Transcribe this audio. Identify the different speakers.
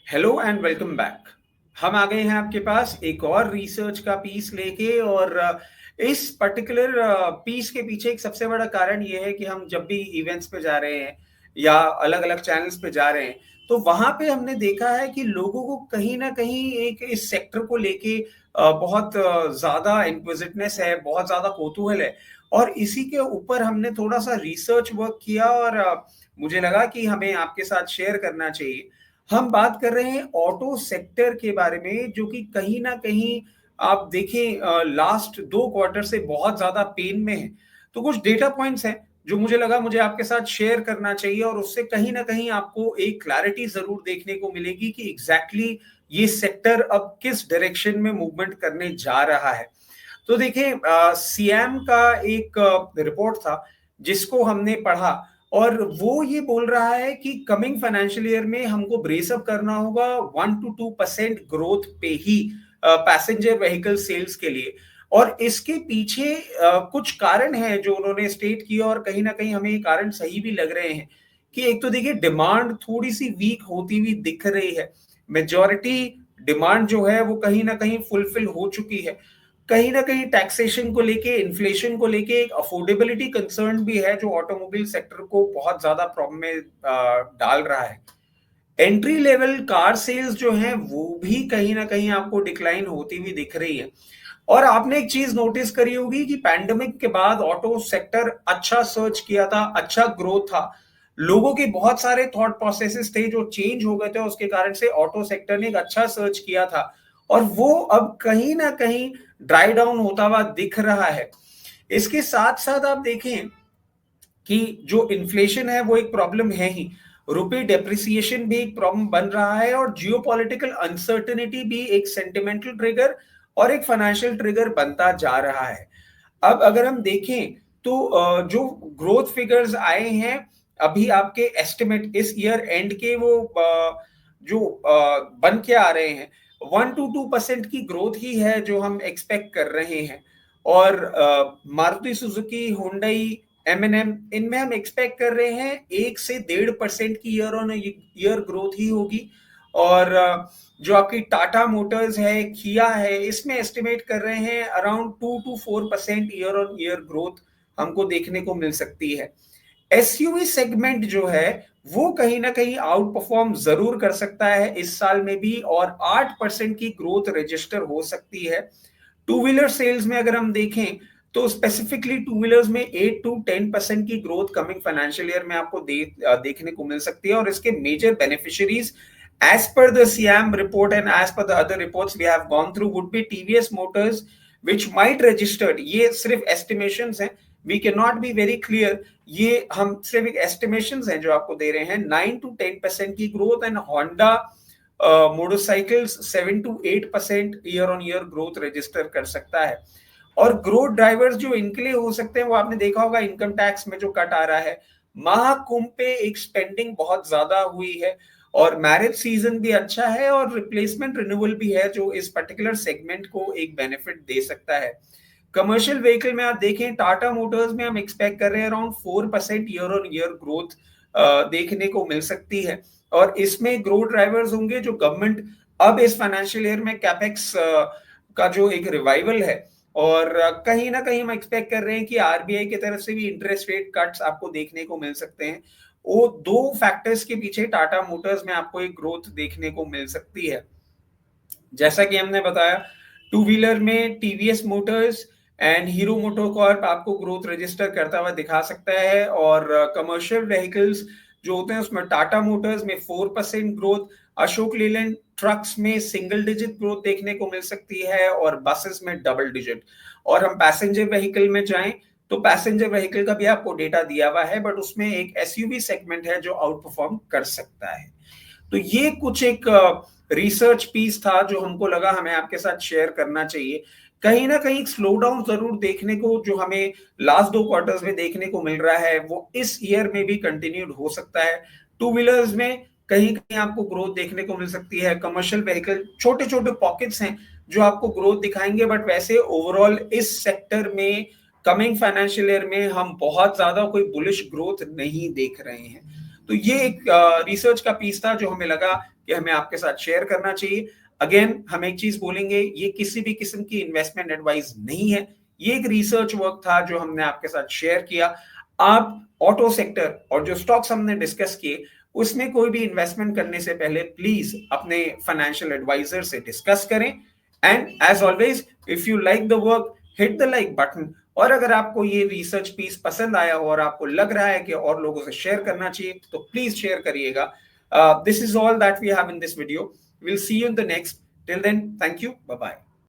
Speaker 1: Hello and welcome back. हम आ गए हैं आपके पास एक और रिसर्च का पीस लेके और इस पर्टिकुलर पीस के पीछे एक सबसे बड़ा कारण ये है कि हम जब भी इवेंट्स पे जा रहे हैं या अलग अलग चैनल्स पे जा रहे हैं तो वहां पे हमने देखा है कि लोगों को कहीं ना कहीं एक इस सेक्टर को लेके बहुत ज्यादा इंक्विजिटनेस है, बहुत ज्यादा कौतूहल है। और इसी के ऊपर हमने थोड़ा सा रिसर्च वर्क किया और मुझे लगा कि हमें आपके साथ शेयर करना चाहिए। हम बात कर रहे हैं ऑटो सेक्टर के बारे में, जो कि कहीं ना कहीं आप देखें लास्ट 2 क्वार्टर से बहुत ज्यादा पेन में है। तो कुछ डेटा पॉइंट्स हैं जो मुझे लगा मुझे आपके साथ शेयर करना चाहिए और उससे कहीं ना कहीं आपको एक क्लैरिटी जरूर देखने को मिलेगी कि एग्जैक्टली ये सेक्टर अब किस डायरेक्शन में मूवमेंट करने जा रहा है। तो देखिए, सीएम का एक रिपोर्ट था जिसको हमने पढ़ा और वो ये बोल रहा है कि कमिंग फाइनेंशियल ईयर में हमको ब्रेसअप करना होगा 1 to 2% ग्रोथ पे ही पैसेंजर व्हीकल सेल्स के लिए। और इसके पीछे कुछ कारण हैं जो उन्होंने स्टेट किया और कहीं ना कहीं हमें ये कारण सही भी लग रहे हैं कि एक तो देखिए डिमांड थोड़ी सी वीक होती हुई दिख रही है। मेजॉरिटी डिमांड जो है वो कहीं ना कहीं फुलफिल हो चुकी है। कहीं ना कहीं टैक्सेशन को लेके, इन्फ्लेशन को लेके एक अफोर्डेबिलिटी कंसर्न भी है जो ऑटोमोबाइल सेक्टर को बहुत ज्यादा प्रॉब्लम में डाल रहा है। एंट्री लेवल कार सेल्स जो है वो भी कहीं ना कहीं आपको डिक्लाइन होती हुई दिख रही है। और आपने एक चीज नोटिस करी होगी कि पैंडेमिक के बाद ऑटो सेक्टर अच्छा सर्च किया था, अच्छा ग्रोथ था। लोगों के बहुत सारे थॉट प्रोसेसेस थे जो चेंज हो गए थे, उसके कारण से ऑटो सेक्टर ने एक अच्छा सर्च किया था और वो अब कहीं ना कहीं ड्राई डाउन होता हुआ दिख रहा है। इसके साथ साथ आप देखें कि जो इन्फ्लेशन है वो एक प्रॉब्लम है ही, रुपए डेप्रिसिएशन भी एक प्रॉब्लम बन रहा है और जियोपॉलिटिकल अनसर्टेनिटी भी एक सेंटिमेंटल ट्रिगर और एक फाइनेंशियल ट्रिगर बनता जा रहा है। अब अगर हम देखें तो जो ग्रोथ फिगर्स आए हैं अभी आपके एस्टिमेट इस ईयर एंड के, वो जो बन के आ रहे हैं 1 to 2% की ग्रोथ ही है जो हम एक्सपेक्ट कर रहे हैं। और मारुति सुजुकी, हुंडई, एमएनएम, इनमें हम एक्सपेक्ट कर रहे हैं 1 से 1.5% की ईयर ऑन ईयर ग्रोथ ही होगी। और जो आपकी टाटा मोटर्स है, किया है, इसमें एस्टिमेट कर रहे हैं around 2 to 4% year on year growth हमको देखने को मिल सकती है। एसयूवी सेगमेंट जो है वो कहीं ना कहीं आउट परफॉर्म जरूर कर सकता है इस साल में भी और 8% की ग्रोथ रजिस्टर हो सकती है। टू व्हीलर सेल्स में अगर हम देखें तो स्पेसिफिकली टू व्हीलर्स में 8 to 10% की ग्रोथ कमिंग फाइनेंशियल ईयर में आपको देखने को मिल सकती है। और इसके major beneficiaries as per the SIAM report and as per the other reports we have gone through would be TVS Motors which might registered, ये सिर्फ एस्टिमेशंस हैं, we can not be very clear, ये हम सिर्फ एक एस्टिमेशंस हैं जो आपको दे रहे हैं। 9 to 10% की growth and Honda motorcycles 7 to 8% year on year growth register कर सकता है। और ग्रोथ ड्राइवर्स जो इनके लिए हो सकते हैं वो आपने देखा होगा इनकम टैक्स में जो कट आ रहा है, महाकुंभ पे एक स्पेंडिंग बहुत ज्यादा हुई है और मैरिज सीजन भी अच्छा है और रिप्लेसमेंट रिन्यूअल भी है जो इस पर्टिकुलर सेगमेंट को एक बेनिफिट दे सकता है। कमर्शियल व्हीकल में आप देखें टाटा मोटर्स में हम एक्सपेक्ट कर रहे हैं around 4% year on year growth देखने को मिल सकती है। और इसमें ग्रोथ ड्राइवर्स होंगे जो गवर्नमेंट अब इस फाइनेंशियल ईयर में कैपेक्स का जो एक रिवाइवल है। और कहीं ना कहीं हम एक्सपेक्ट कर रहे हैं कि आरबीआई की तरफ से भी इंटरेस्ट रेट कट्स आपको देखने को मिल सकते हैं। वो दो फैक्टर्स के पीछे टाटा मोटर्स में आपको एक ग्रोथ देखने को मिल सकती है। जैसा कि हमने बताया टू व्हीलर में TVS Motors and hero MotoCorp आपको ग्रोथ रजिस्टर करता हुआ दिखा सकता है। और कमर्शियल व्हीकल्स जो होते हैं उसमें टाटा मोटर्स में 4% ग्रोथ, अशोक लेलैंड ट्रक्स में सिंगल डिजिट ग्रोथ देखने को मिल सकती है और बसेस में डबल डिजिट। और हम पैसेंजर व्हीकल में जाएं तो पैसेंजर व्हीकल का भी आपको डेटा दिया हुआ है बट उसमें एक एसयूवी सेगमेंट है जो आउट परफॉर्म कर सकता है। तो ये कुछ एक रिसर्च पीस था जो हमको लगा हमें आपके साथ शेयर करना चाहिए। कहीं ना कहीं स्लो डाउन जरूर देखने को जो हमें लास्ट 2 क्वार्टर्स में देखने को मिल रहा है वो इस ईयर में भी कंटिन्यूड हो सकता है। टू व्हीलर्स में कहीं कहीं आपको ग्रोथ देखने को मिल सकती है। कमर्शियल व्हीकल छोटे छोटे पॉकेट्स हैं जो आपको ग्रोथ दिखाएंगे बट वैसे ओवरऑल इस सेक्टर में कमिंग फाइनेंशियल ईयर में हम बहुत ज्यादा कोई बुलिश ग्रोथ नहीं देख रहे हैं। तो ये एक रिसर्च का पीस था जो हमें लगा कि हमें आपके साथ शेयर करना चाहिए। अगेन हम एक चीज बोलेंगे, ये किसी भी किस्म की इन्वेस्टमेंट एडवाइस नहीं है, ये एक रिसर्च वर्क था जो हमने आपके साथ शेयर किया। आप ऑटो सेक्टर और जो स्टॉक्स हमने डिस्कस किए उसमें कोई भी इन्वेस्टमेंट करने से पहले प्लीज अपने फाइनेंशियल एडवाइजर से डिस्कस करें। And as always, if you like the work, hit the like button. और अगर आपको ये रिसर्च पीस पसंद आया हो और आपको लग रहा है कि और लोगों से शेयर करना चाहिए तो प्लीज शेयर करिएगा। This is all that we have in this video. Will see you in the next. Till then, thank you, bye bye.